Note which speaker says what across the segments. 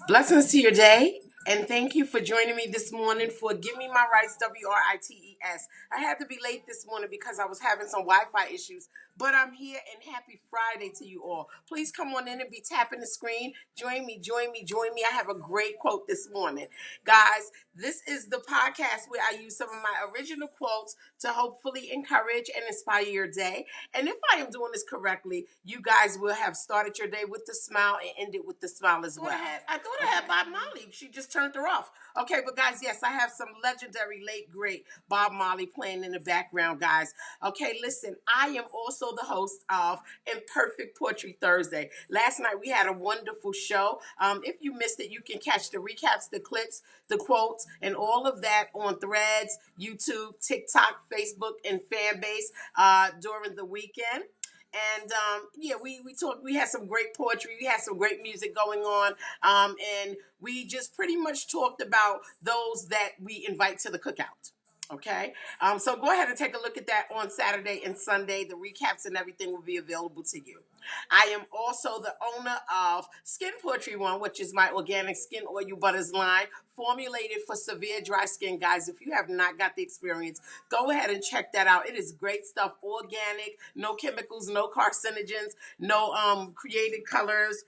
Speaker 1: Blessings to your day, and thank you for joining me this morning for Give Me My Rights, WRITES. I had to be late this morning because I was having some Wi-Fi issues, but I'm here, and happy Friday to you all. Please come on in and be tapping the screen. Join me, join me, join me. I have a great quote this morning. Guys, this is the podcast where I use some of my original quotes to hopefully encourage and inspire your day. And if I am doing this correctly, you guys will have started your day with a smile and ended with the smile as well. I thought I had Bob Marley. She just turned her off. Okay, but guys, yes, I have some legendary late great Bob Marley playing in the background, guys. Okay, listen, I am also the host of Imperfect Poetry Thursday. Last night we had a wonderful show. If you missed it, you can catch the recaps, the clips, the quotes, and all of that on Threads, YouTube, TikTok, Facebook, and Fanbase during the weekend. And yeah, we talked. We had some great poetry. We had some great music going on, and we just pretty much talked about those that we invite to the cookout. Okay, so go ahead and take a look at that on Saturday and Sunday. The recaps and everything will be available to you. I am also the owner of Skin Poetry One, which is my organic skin oil butters line, formulated for severe dry skin. Guys, if you have not got the experience, go ahead and check that out. It is great stuff, organic, no chemicals, no carcinogens, no created colors.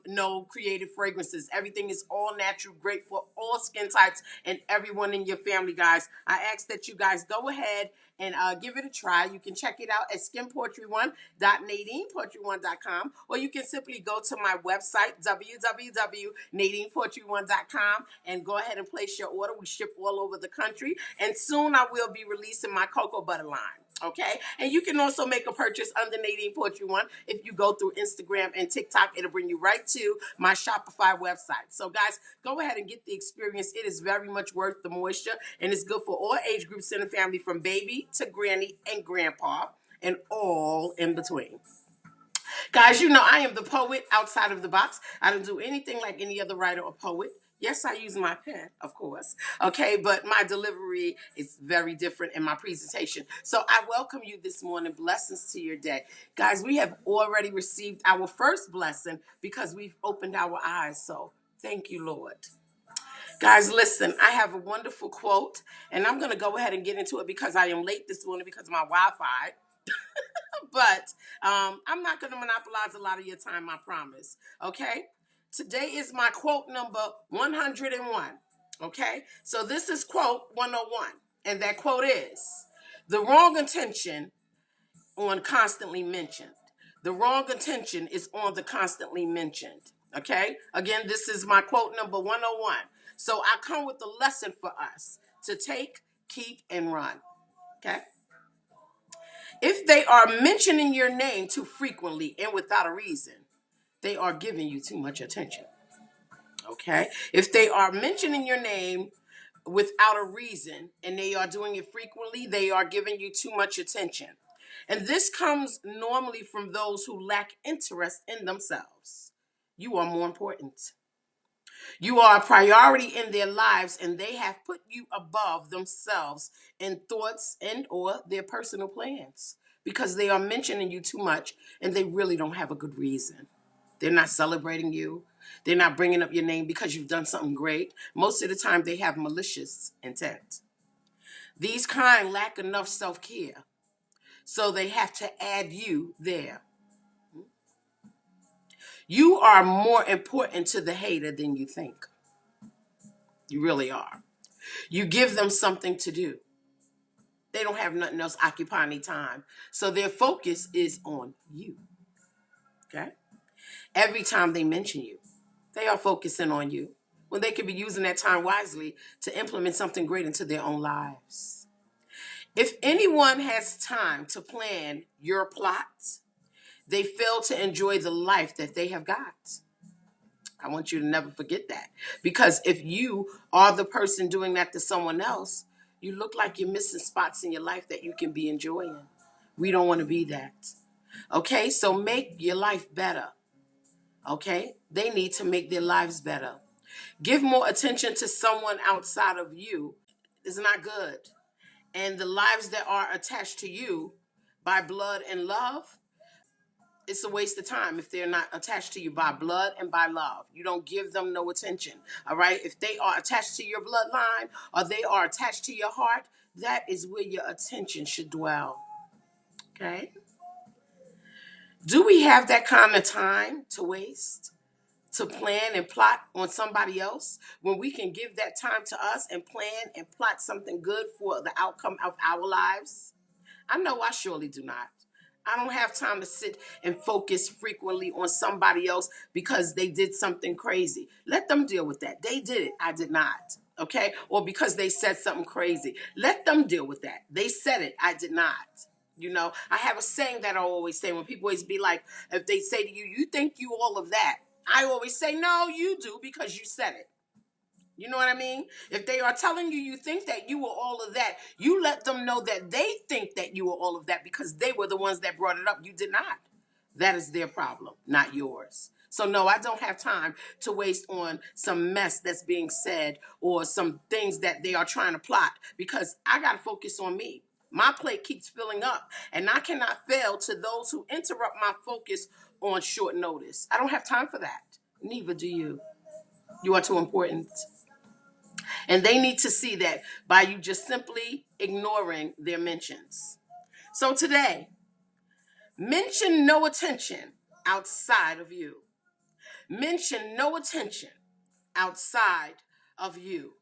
Speaker 1: No creative fragrances. Everything is all natural, great for all skin types and everyone in your family, guys. I ask that you guys go ahead and give it a try. You can check it out at skinpoetry1.nadinepoetry1.com, or you can simply go to my website, www.nadinepoetry1.com, and go ahead and place your order. We ship all over the country, and soon I will be releasing my cocoa butter line. Okay, and you can also make a purchase under Nadine Poetry One. If you go through Instagram and TikTok, it'll bring you right to my Shopify website. So guys, go ahead and get the experience. It is very much worth the moisture, and it's good for all age groups in the family, from baby to granny and grandpa and all in between. Guys, you know I am the poet outside of the box. I don't do anything like any other writer or poet. Yes, I use my pen, of course. Okay, but my delivery is very different in my presentation. So I welcome you this morning. Blessings to your day. Guys, we have already received our first blessing because we've opened our eyes. So thank you, Lord. Guys, listen, I have a wonderful quote, and I'm going to go ahead and get into it because I am late this morning because of my Wi-Fi. But I'm not going to monopolize a lot of your time, I promise. Okay? Today is my quote number 101. Okay? So this is quote 101. And that quote is: the wrong intention on constantly mentioned. The wrong intention is on the constantly mentioned. Okay? Again, this is my quote number 101. So I come with a lesson for us to take, keep, and run. Okay? If they are mentioning your name too frequently and without a reason, they are giving you too much attention. Okay? If they are mentioning your name without a reason and they are doing it frequently, they are giving you too much attention. And this comes normally from those who lack interest in themselves. You are more important. You are a priority in their lives, and they have put you above themselves in thoughts and or their personal plans because they are mentioning you too much and they really don't have a good reason. They're not celebrating you. They're not bringing up your name because you've done something great. Most of the time, they have malicious intent. These kind lack enough self-care, so they have to add you there. You are more important to the hater than you think. You really are. You give them something to do. They don't have nothing else occupying their time. So their focus is on you. Okay? Every time they mention you, they are focusing on you when they could be using that time wisely to implement something great into their own lives. If anyone has time to plan your plots, they fail to enjoy the life that they have got. I want you to never forget that. Because if you are the person doing that to someone else, you look like you're missing spots in your life that you can be enjoying. We don't want to be that. Okay, so make your life better. Okay, they need to make their lives better. Give more attention to someone outside of you is not good. And the lives that are attached to you by blood and love it's a waste of time if they're not attached to you by blood and by love. You don't give them no attention. All right. If they are attached to your bloodline or they are attached to your heart, that is where your attention should dwell. Okay. Do we have that kind of time to waste, to plan and plot on somebody else, when we can give that time to us and plan and plot something good for the outcome of our lives? I know I surely do not. I don't have time to sit and focus frequently on somebody else because they did something crazy. Let them deal with that. They did it. I did not. Okay? Or because they said something crazy. Let them deal with that. They said it. I did not. You know, I have a saying that I always say when people always be like, if they say to you, you think you all of that. I always say, no, you do, because you said it. You know what I mean? If they are telling you you think that you were all of that, you let them know that they think that you were all of that because they were the ones that brought it up. You did not. That is their problem, not yours. So no, I don't have time to waste on some mess that's being said or some things that they are trying to plot, because I got to focus on me. My plate keeps filling up, and I cannot fail to those who interrupt my focus on short notice. I don't have time for that. Neither do you. You are too important. And they need to see that by you just simply ignoring their mentions. So today, mention no attention outside of you. Mention no attention outside of you.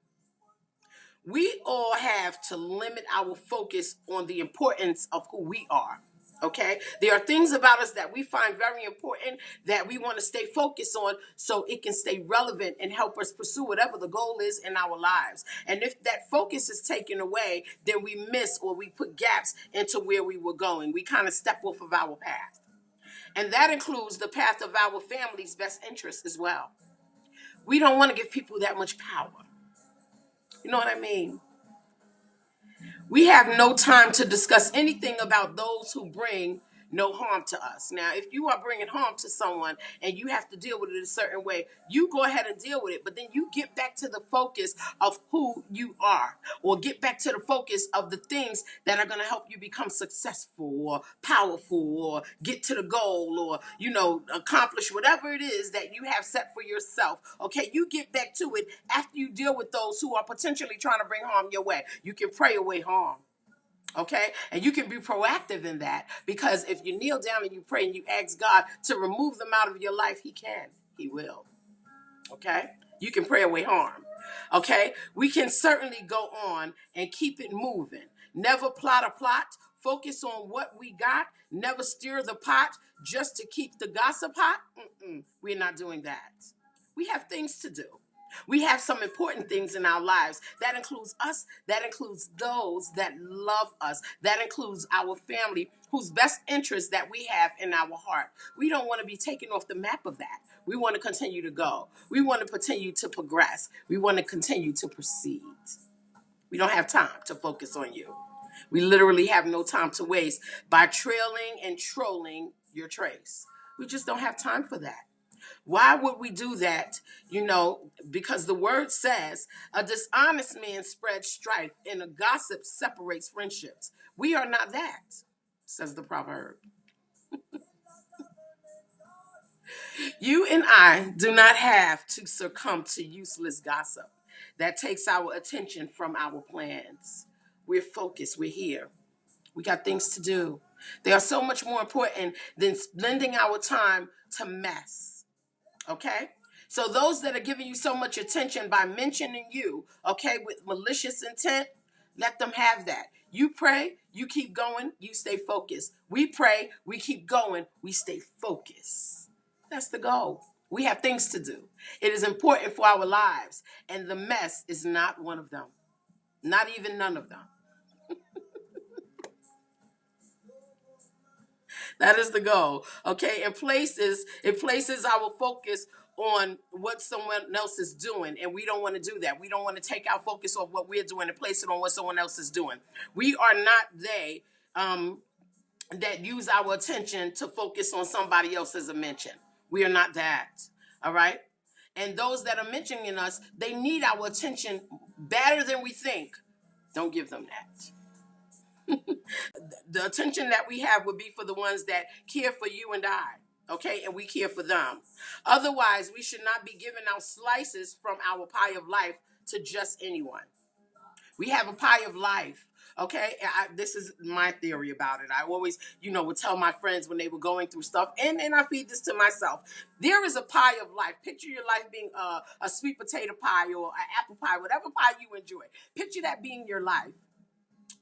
Speaker 1: We all have to limit our focus on the importance of who we are. Okay, there are things about us that we find very important that we want to stay focused on so it can stay relevant and help us pursue whatever the goal is in our lives. And if that focus is taken away, then we miss, or we put gaps into where we were going. We kind of step off of our path. And that includes the path of our family's best interest as well. We don't want to give people that much power. You know what I mean? We have no time to discuss anything about those who bring no harm to us. Now, if you are bringing harm to someone and you have to deal with it a certain way, you go ahead and deal with it. But then you get back to the focus of who you are, or get back to the focus of the things that are going to help you become successful or powerful or get to the goal, or, you know, accomplish whatever it is that you have set for yourself. Okay, you get back to it after you deal with those who are potentially trying to bring harm your way. You can pray away harm. Okay, and you can be proactive in that, because if you kneel down and you pray and you ask God to remove them out of your life, He can. He will. Okay, you can pray away harm. Okay, we can certainly go on and keep it moving. Never plot a plot. Focus on what we got. Never stir the pot just to keep the gossip hot. We're not doing that. We have things to do. We have some important things in our lives. That includes us. That includes those that love us. That includes our family, whose best interest that we have in our heart. We don't want to be taken off the map of that. We want to continue to go. We want to continue to progress. We want to continue to proceed. We don't have time to focus on you. We literally have no time to waste by trailing and trolling your trace. We just don't have time for that. Why would we do that? You know, because the word says a dishonest man spreads strife and a gossip separates friendships. We are not that, says the proverb. You and I do not have to succumb to useless gossip that takes our attention from our plans. We're focused. We're here. We got things to do. They are so much more important than lending our time to mess. Okay? So those that are giving you so much attention by mentioning you, okay, with malicious intent, let them have that. You pray, you keep going, you stay focused. We pray, we keep going, we stay focused. That's the goal. We have things to do. It is important for our lives, and the mess is not one of them. Not even none of them. That is the goal. Okay, it places our focus on what someone else is doing, and we don't want to do that. We don't want to take our focus off what we're doing and place it on what someone else is doing. We are not they that use our attention to focus on somebody else's mention. We are not that. All right. And those that are mentioning us, they need our attention better than we think. Don't give them that. The attention that we have would be for the ones that care for you and I, okay? And we care for them. Otherwise, we should not be giving out slices from our pie of life to just anyone. We have a pie of life. Okay, this is my theory about it. I always, would tell my friends when they were going through stuff, and I feed this to myself. There is a pie of life. Picture your life being a sweet potato pie or an apple pie, whatever pie you enjoy. Picture that being your life.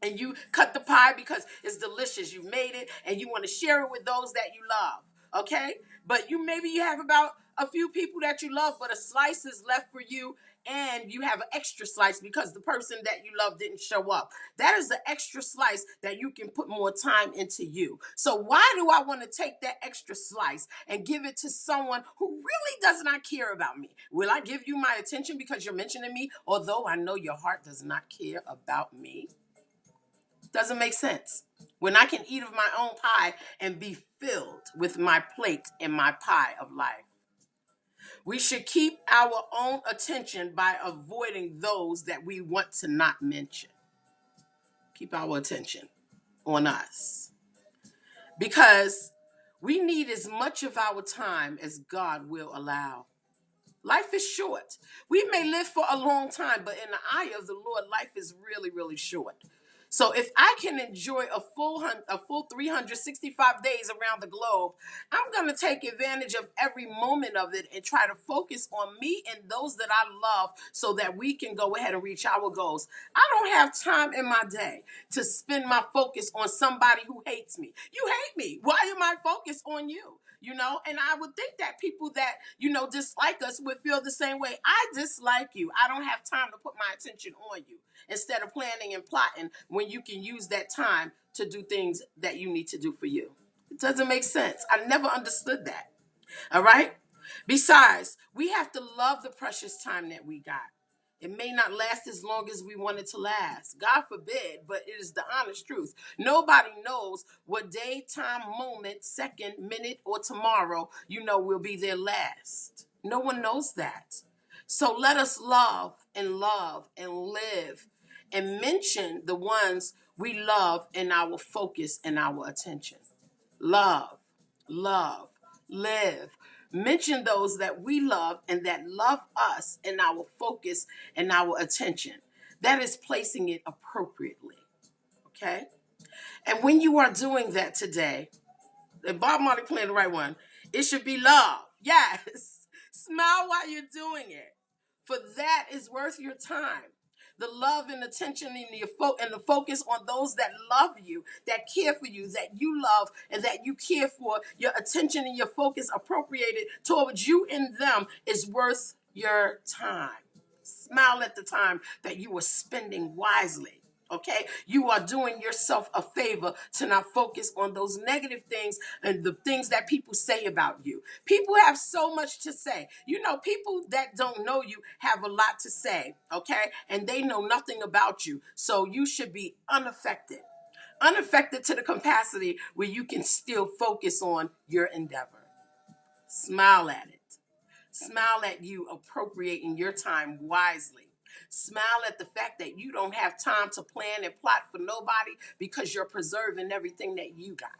Speaker 1: And you cut the pie because it's delicious. You've made it and you want to share it with those that you love. Okay? But maybe you have about a few people that you love, but a slice is left for you, and you have an extra slice because the person that you love didn't show up. That is the extra slice that you can put more time into you. So why do I want to take that extra slice and give it to someone who really does not care about me? Will I give you my attention because you're mentioning me, although I know your heart does not care about me? Doesn't make sense. When I can eat of my own pie and be filled with my plate and my pie of life. We should keep our own attention by avoiding those that we want to not mention. Keep our attention on us. Because we need as much of our time as God will allow. Life is short. We may live for a long time, but in the eye of the Lord, life is really, really short. So if I can enjoy a full 365 days around the globe, I'm going to take advantage of every moment of it and try to focus on me and those that I love so that we can go ahead and reach our goals. I don't have time in my day to spend my focus on somebody who hates me. You hate me. Why am I focused on you? And I would think that people that, dislike us would feel the same way. I dislike you. I don't have time to put my attention on you instead of planning and plotting when you can use that time to do things that you need to do for you. It doesn't make sense. I never understood that. All right? Besides, we have to love the precious time that we got. It may not last as long as we want it to last. God forbid, but it is the honest truth. Nobody knows what day, time, moment, second, minute, or tomorrow, will be their last. No one knows that. So let us love and live and mention the ones we love in our focus and our attention. Love, live. Mention those that we love and that love us in our focus and our attention. That is placing it appropriately. Okay? And when you are doing that today, and Bob Marley playing the right one, it should be love. Yes. Smile while you're doing it. For that is worth your time. The love and attention and the focus on those that love you, that care for you, that you love, and that you care for, your attention and your focus appropriated towards you and them is worth your time. Smile at the time that you are spending wisely. Okay, you are doing yourself a favor to not focus on those negative things and the things that people say about you. People have so much to say. People that don't know you have a lot to say, okay? And they know nothing about you. So you should be unaffected to the capacity where you can still focus on your endeavor. Smile at it. Smile at you appropriating your time wisely. Smile at the fact that you don't have time to plan and plot for nobody because you're preserving everything that you got.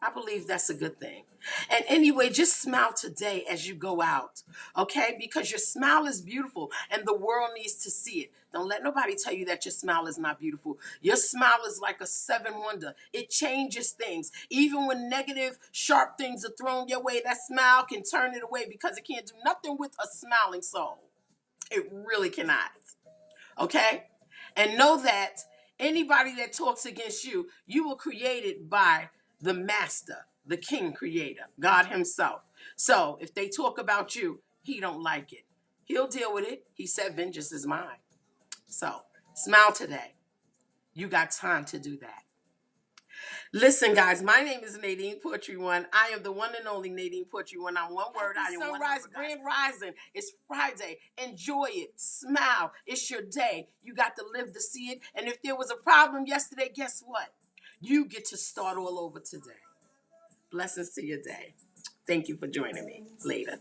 Speaker 1: I believe that's a good thing. And anyway, just smile today as you go out, okay? Because your smile is beautiful and the world needs to see it. Don't let nobody tell you that your smile is not beautiful. Your smile is like a seven wonder. It changes things. Even when negative, sharp things are thrown your way, that smile can turn it away because it can't do nothing with a smiling soul. It really cannot. Okay? And know that anybody that talks against you, you were created by the master, the king creator, God himself. So if they talk about you, he don't like it. He'll deal with it. He said, vengeance is mine. So smile today. You got time to do that. Listen, guys, my name is Nadine Poetry One. I am the one and only Nadine Poetry One. I'm one word. I am Sunrise, Grand Rising. It's Friday. Enjoy it. Smile. It's your day. You got to live to see it. And if there was a problem yesterday, guess what? You get to start all over today. Blessings to your day. Thank you for joining me. Later.